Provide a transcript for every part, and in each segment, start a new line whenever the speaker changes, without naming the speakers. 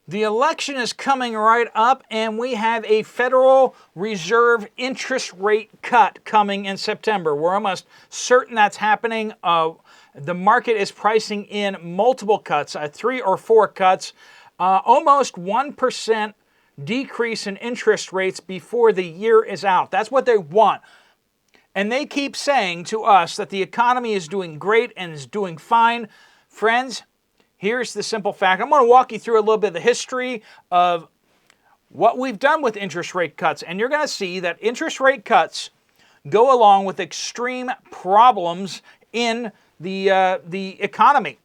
The election is coming right up, and we have a Federal Reserve interest rate cut coming in September. We're almost certain that's happening. The market is pricing in multiple cuts, 3 or 4 cuts, almost 1% decrease in interest rates before the year is out. That's what they want. And they keep saying to us that the economy is doing great and is doing fine. Friends, here's the simple fact. I'm going to walk you through a little bit of the history of what we've done with interest rate cuts. And you're going to see that interest rate cuts go along with extreme problems in the economy.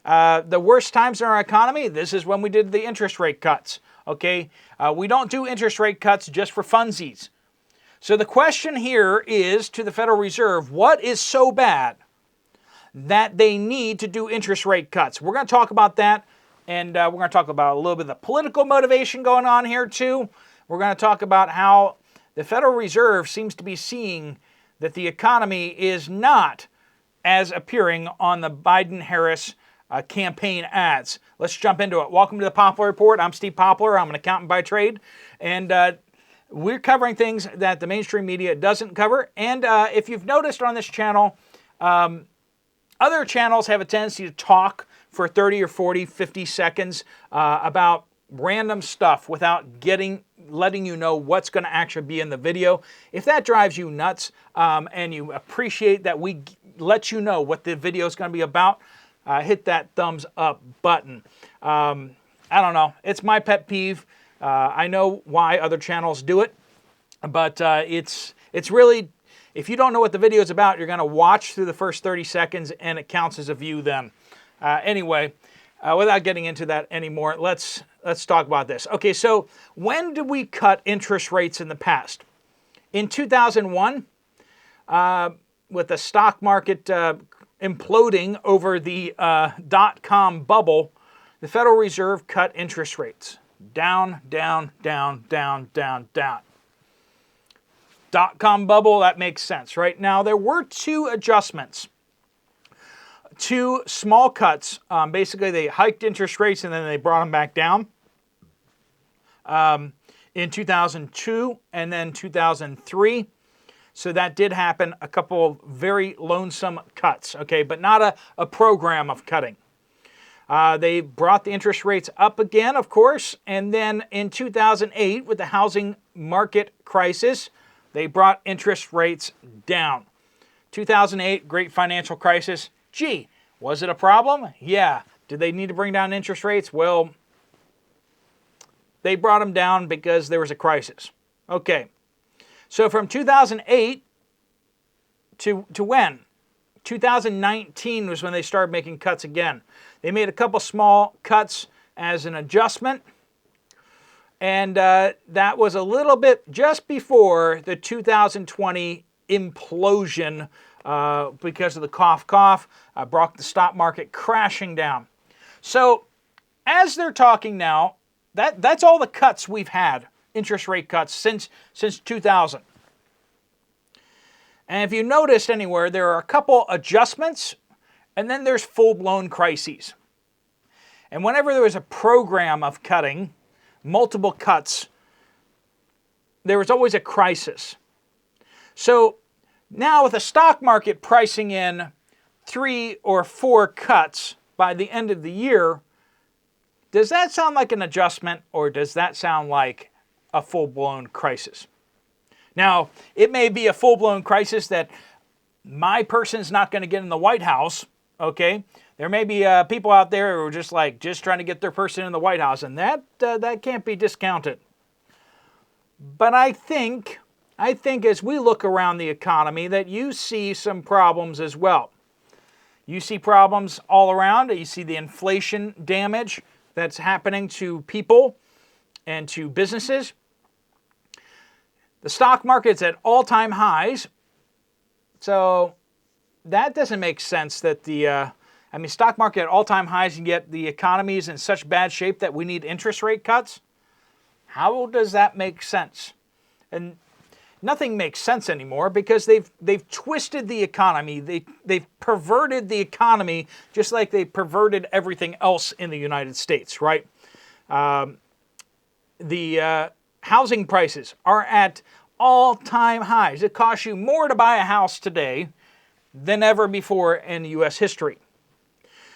The worst times in our economy, this is when we did the interest rate cuts. Okay, we don't do interest rate cuts just for funsies. So the question here is to the Federal Reserve, what is so bad that they need to do interest rate cuts? We're going to talk about that, and we're going to talk about a little bit of the political motivation going on here too. We're going to talk about how the Federal Reserve seems to be seeing that the economy is not as appearing on the Biden-Harris campaign ads. Let's jump into it. Welcome to the Poplar Report. I'm Steve Poplar. I'm an accountant by trade, and we're covering things that the mainstream media doesn't cover. And if you've noticed on this channel, other channels have a tendency to talk for 30 or 40, 50 seconds about random stuff without letting you know what's going to actually be in the video. If that drives you nuts and you appreciate that we let you know what the video is going to be about, hit that thumbs up button. I don't know. It's my pet peeve. I know why other channels do it, but it's really, if you don't know what the video is about, you're going to watch through the first 30 seconds and it counts as a view then. Anyway, without getting into that anymore, let's talk about this. Okay, so when did we cut interest rates in the past? In 2001, with the stock market imploding over the dot-com bubble, the Federal Reserve cut interest rates. Down, down, down, down, down, down. Dot-com bubble, that makes sense, right? Now, there were 2 adjustments. 2 small cuts. Basically, they hiked interest rates and then they brought them back down. In 2002 and then 2003. So that did happen, a couple of very lonesome cuts, okay, but not a program of cutting. They brought the interest rates up again, of course, and then in 2008, with the housing market crisis, they brought interest rates down. 2008, great financial crisis. Gee, was it a problem? Yeah. Did they need to bring down interest rates? Well, they brought them down because there was a crisis. Okay. So from 2008 to when? 2019 was when they started making cuts again. They made a couple small cuts as an adjustment. And that was a little bit just before the 2020 implosion because of the cough, brought the stock market crashing down. So as they're talking now, that's all the cuts we've had. Interest rate cuts since 2000. And if you noticed anywhere, there are a couple adjustments, and then there's full-blown crises. And whenever there was a program of cutting, multiple cuts, there was always a crisis. So now with the stock market pricing in 3 or 4 cuts by the end of the year, does that sound like an adjustment, or does that sound like a full-blown crisis? Now, it may be a full-blown crisis that my person's not going to get in the White House, okay? There may be people out there who are just trying to get their person in the White House, and that can't be discounted. But I think as we look around the economy that you see some problems as well. You see problems all around. You see the inflation damage that's happening to people and to businesses. The stock market's at all-time highs, so that doesn't make sense that stock market at all-time highs and yet the economy is in such bad shape that we need interest rate cuts? How does that make sense? And nothing makes sense anymore because they've twisted the economy. They've perverted the economy just like they perverted everything else in the United States, right? The housing prices are at all-time highs. It costs you more to buy a house today than ever before in U.S. history.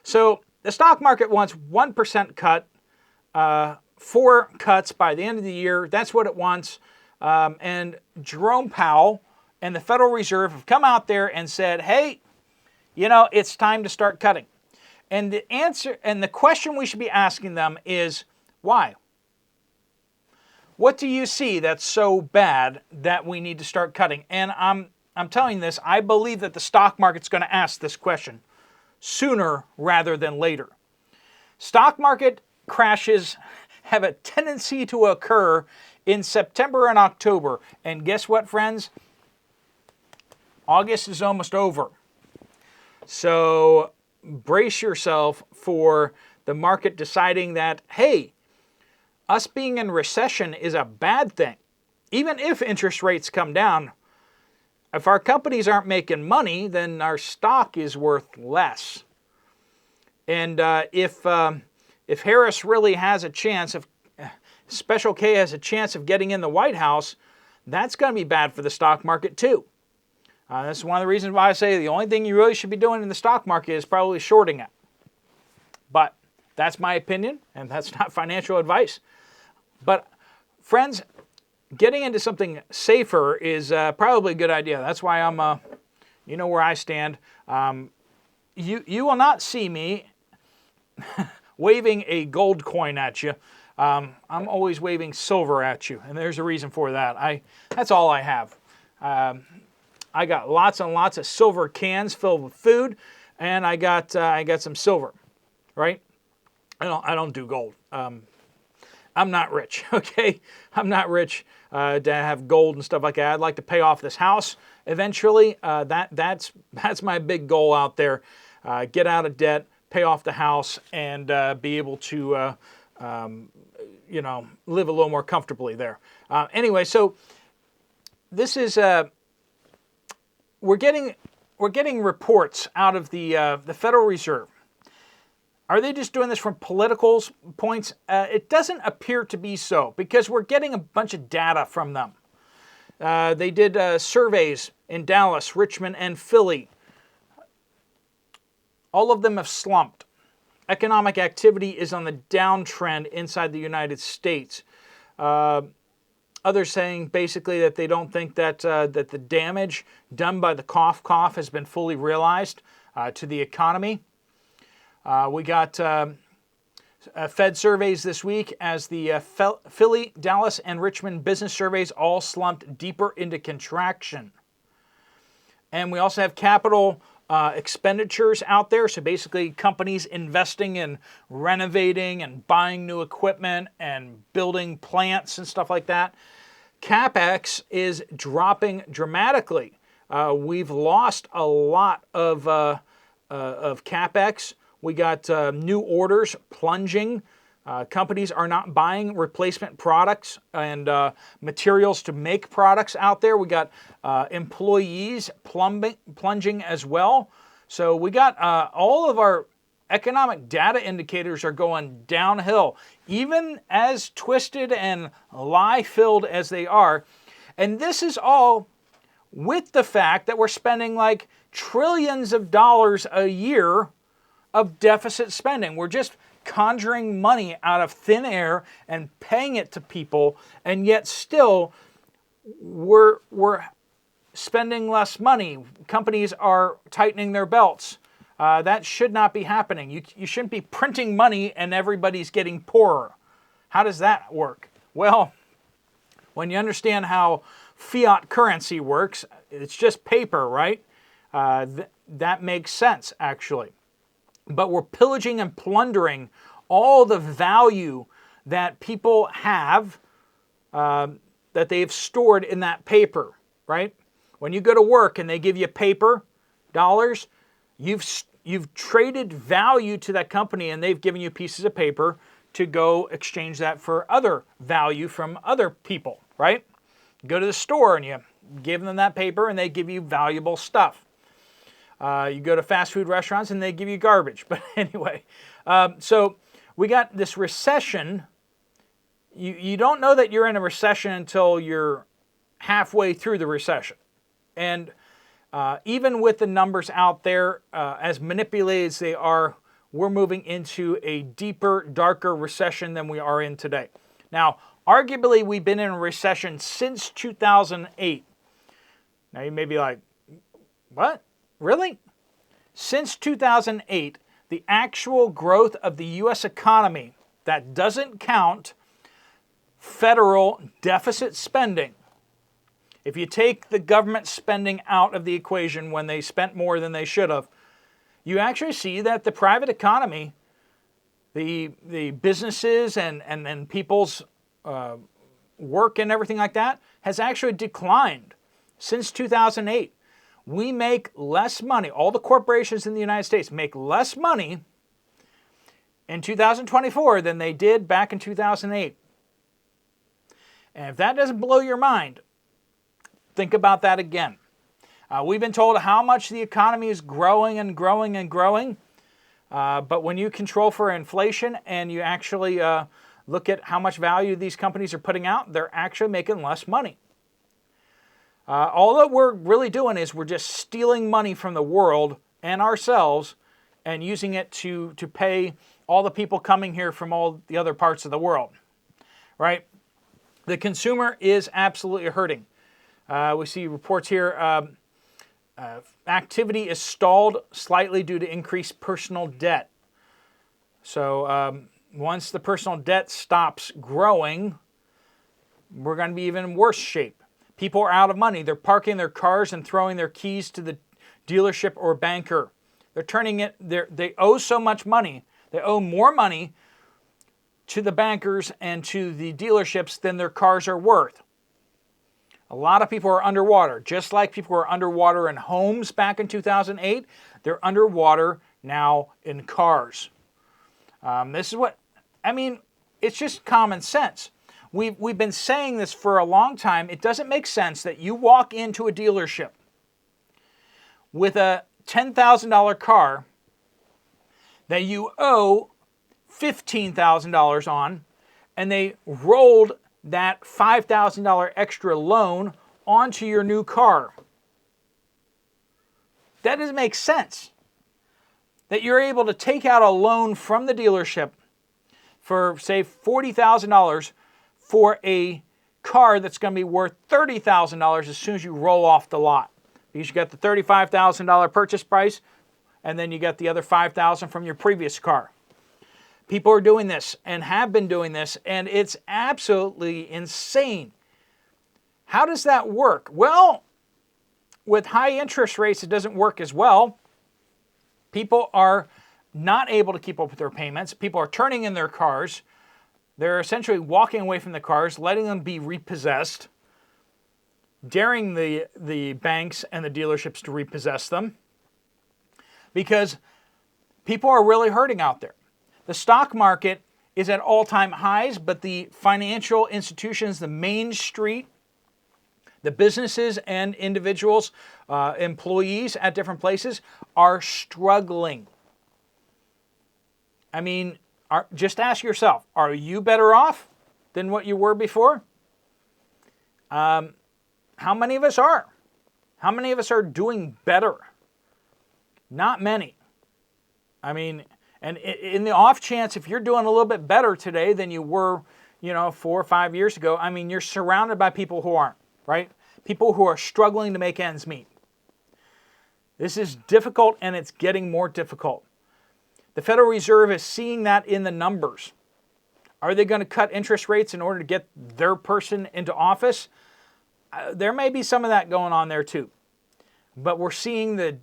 So the stock market wants 1% cut, 4 cuts by the end of the year. That's what it wants. And Jerome Powell and the Federal Reserve have come out there and said, hey, it's time to start cutting. And the answer and the question we should be asking them is, why? What do you see that's so bad that we need to start cutting? And I'm telling you this, I believe that the stock market's going to ask this question sooner rather than later. Stock market crashes have a tendency to occur in September and October. And guess what, friends? August is almost over. So brace yourself for the market deciding that, hey, us being in recession is a bad thing. Even if interest rates come down, if our companies aren't making money, then our stock is worth less. And if Harris really has a chance, if Special K has a chance of getting in the White House, that's going to be bad for the stock market too. That's one of the reasons why I say the only thing you really should be doing in the stock market is probably shorting it. But that's my opinion, and that's not financial advice. But friends, getting into something safer is probably a good idea. That's why I'm, you know where I stand. You will not see me waving a gold coin at you. I'm always waving silver at you, and there's a reason for that. That's all I have. I got lots and lots of silver cans filled with food, and I got some silver, right? I don't do gold. I'm not rich, okay? I'm not rich to have gold and stuff like that. I'd like to pay off this house eventually. That's my big goal out there. Get out of debt, pay off the house, and be able to live a little more comfortably there. Anyway, so this is we're getting reports out of the Federal Reserve. Are they just doing this from political points? It doesn't appear to be so, because we're getting a bunch of data from them. They did surveys in Dallas, Richmond, and Philly. All of them have slumped. Economic activity is on the downtrend inside the United States. Others saying basically that they don't think that that the damage done by the cough has been fully realized to the economy. We got Fed surveys this week as the Philly, Dallas, and Richmond business surveys all slumped deeper into contraction. And we also have capital expenditures out there. So basically companies investing in renovating and buying new equipment and building plants and stuff like that. CapEx is dropping dramatically. We've lost a lot of CapEx. We got new orders plunging. Companies are not buying replacement products and materials to make products out there. We got employees plunging as well. So we got all of our economic data indicators are going downhill, even as twisted and lie-filled as they are. And this is all with the fact that we're spending like trillions of dollars a year of deficit spending. We're just conjuring money out of thin air and paying it to people, and yet still we're spending less money. Companies are tightening their belts. That should not be happening. You shouldn't be printing money and everybody's getting poorer. How does that work? Well, when you understand how fiat currency works, it's just paper, right? That makes sense, actually. But we're pillaging and plundering all the value that people have that they've stored in that paper, right? When you go to work and they give you paper, dollars, you've traded value to that company and they've given you pieces of paper to go exchange that for other value from other people, right? You go to the store and you give them that paper and they give you valuable stuff. You go to fast food restaurants and they give you garbage. But anyway, so we got this recession you don't know that you're in a recession until you're halfway through the recession. And even with the numbers out there, as manipulated as they are, we're moving into a deeper, darker recession than we are in today. Now, arguably, we've been in a recession since 2008. Now, you may be like, what? Really? Since 2008, the actual growth of the U.S. economy, that doesn't count federal deficit spending. If you take the government spending out of the equation when they spent more than they should have, you actually see that the private economy, the businesses and people's work and everything like that, has actually declined since 2008. We make less money. All the corporations in the United States make less money in 2024 than they did back in 2008. And if that doesn't blow your mind, think about that again. We've been told how much the economy is growing and growing and growing. But when you control for inflation and you actually look at how much value these companies are putting out, they're actually making less money. All that we're really doing is we're just stealing money from the world and ourselves and using it to pay all the people coming here from all the other parts of the world, right? The consumer is absolutely hurting. We see reports here, activity is stalled slightly due to increased personal debt. So once the personal debt stops growing, we're going to be even in worse shape. People are out of money. They're parking their cars and throwing their keys to the dealership or banker. They're turning it, they owe so much money. They owe more money to the bankers and to the dealerships than their cars are worth. A lot of people are underwater. Just like people were underwater in homes back in 2008, they're underwater now in cars. This is what, I mean, it's just common sense. We've been saying this for a long time. It doesn't make sense that you walk into a dealership with a $10,000 car that you owe $15,000 on, and they rolled that $5,000 extra loan onto your new car. That doesn't make sense. That you're able to take out a loan from the dealership for, say, $40,000 for a car that's going to be worth $30,000 as soon as you roll off the lot. Because you got the $35,000 purchase price, and then you got the other $5,000 from your previous car. People are doing this and have been doing this, and it's absolutely insane. How does that work? Well, with high interest rates, it doesn't work as well. People are not able to keep up with their payments. People are turning in their cars. They're essentially walking away from the cars, letting them be repossessed, daring the banks and the dealerships to repossess them, because people are really hurting out there. The stock market is at all-time highs, but the financial institutions, the Main Street, the businesses and individuals, employees at different places are struggling. I mean, just ask yourself, are you better off than what you were before? How many of us are? How many of us are doing better? Not many. I mean, and in the off chance, if you're doing a little bit better today than you were, 4 or 5 years ago, I mean, you're surrounded by people who aren't, right? People who are struggling to make ends meet. This is difficult, and it's getting more difficult. The Federal Reserve is seeing that in the numbers. Are they going to cut interest rates in order to get their person into office? There may be some of that going on there too. But we're seeing the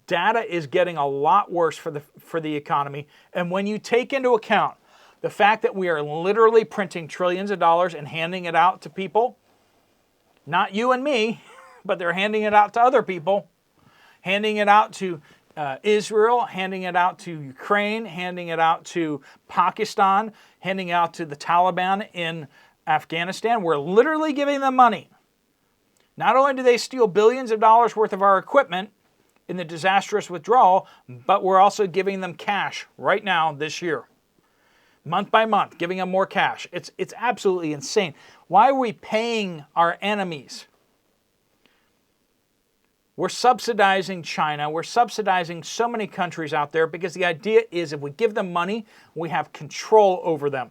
data is getting a lot worse for the economy. And when you take into account the fact that we are literally printing trillions of dollars and handing it out to people, not you and me, but they're handing it out to other people, handing it out to Israel, handing it out to Ukraine, handing it out to Pakistan, handing it out to the Taliban in Afghanistan. We're literally giving them money. Not only do they steal billions of dollars worth of our equipment in the disastrous withdrawal, but we're also giving them cash right now this year. month by month, giving them more cash. It's absolutely insane. Why are we paying our enemies? We're subsidizing China. We're subsidizing so many countries out there because the idea is if we give them money, we have control over them.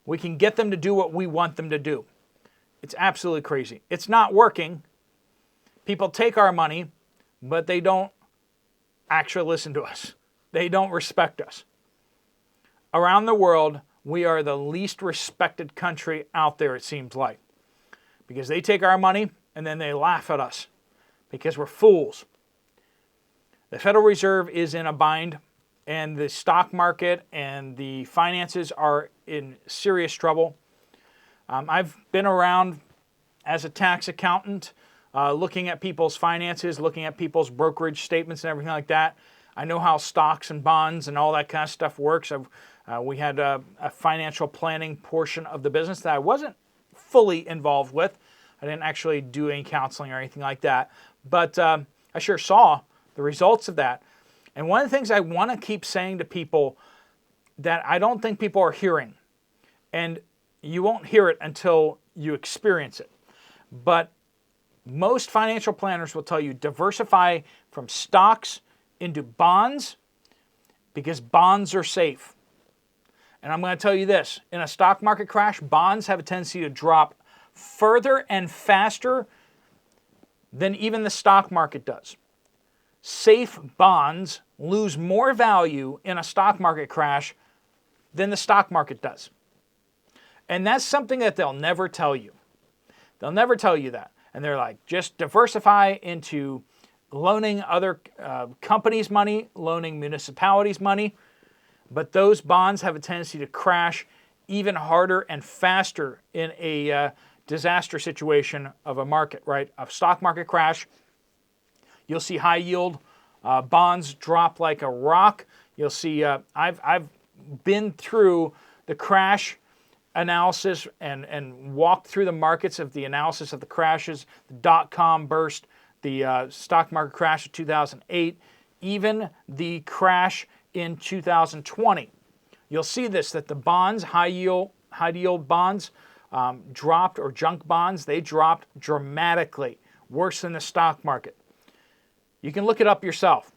We can get them to do what we want them to do. It's absolutely crazy. It's not working. People take our money, but they don't actually listen to us. They don't respect us. Around the world, we are the least respected country out there, it seems like, because they take our money and then they laugh at us because we're fools. The Federal Reserve is in a bind, and the stock market and the finances are in serious trouble. I've been around as a tax accountant, looking at people's finances, looking at people's brokerage statements and everything like that. I know how stocks and bonds and all that kind of stuff works. We had a financial planning portion of the business that I wasn't fully involved with. I didn't actually do any counseling or anything like that. But I sure saw the results of that. And one of the things I want to keep saying to people that I don't think people are hearing, and you won't hear it until you experience it, but most financial planners will tell you diversify from stocks into bonds because bonds are safe. And I'm going to tell you this, in a stock market crash, bonds have a tendency to drop further and faster than even the stock market does. Safe bonds lose more value in a stock market crash than the stock market does. And that's something that they'll never tell you. They'll never tell you that. And they're like, just diversify into loaning other companies money, loaning municipalities money. But those bonds have a tendency to crash even harder and faster in a disaster situation of a market, right? A stock market crash, you'll see high yield bonds drop like a rock. You'll see, I've been through the crash analysis and walked through the markets of the analysis of the crashes, the dot-com burst, the stock market crash of 2008, even the crash in 2020. You'll see this, that the bonds, high yield bonds, dropped, or junk bonds, they dropped dramatically, worse than the stock market. You can look it up yourself.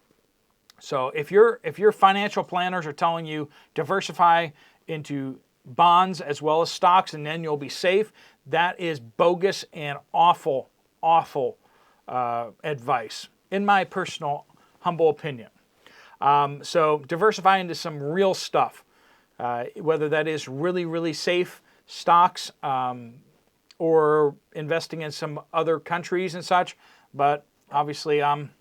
So if your financial planners are telling you diversify into bonds as well as stocks and then you'll be safe, that is bogus and awful advice, in my personal humble opinion. So diversify into some real stuff, whether that is really, really safe stocks or investing in some other countries and such. But obviously I'm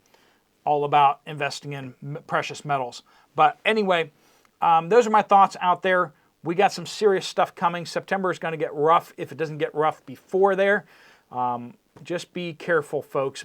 all about investing in precious metals. But anyway, those are my thoughts out there. We got some serious stuff coming. September is going to get rough if it doesn't get rough before there. Just be careful, folks.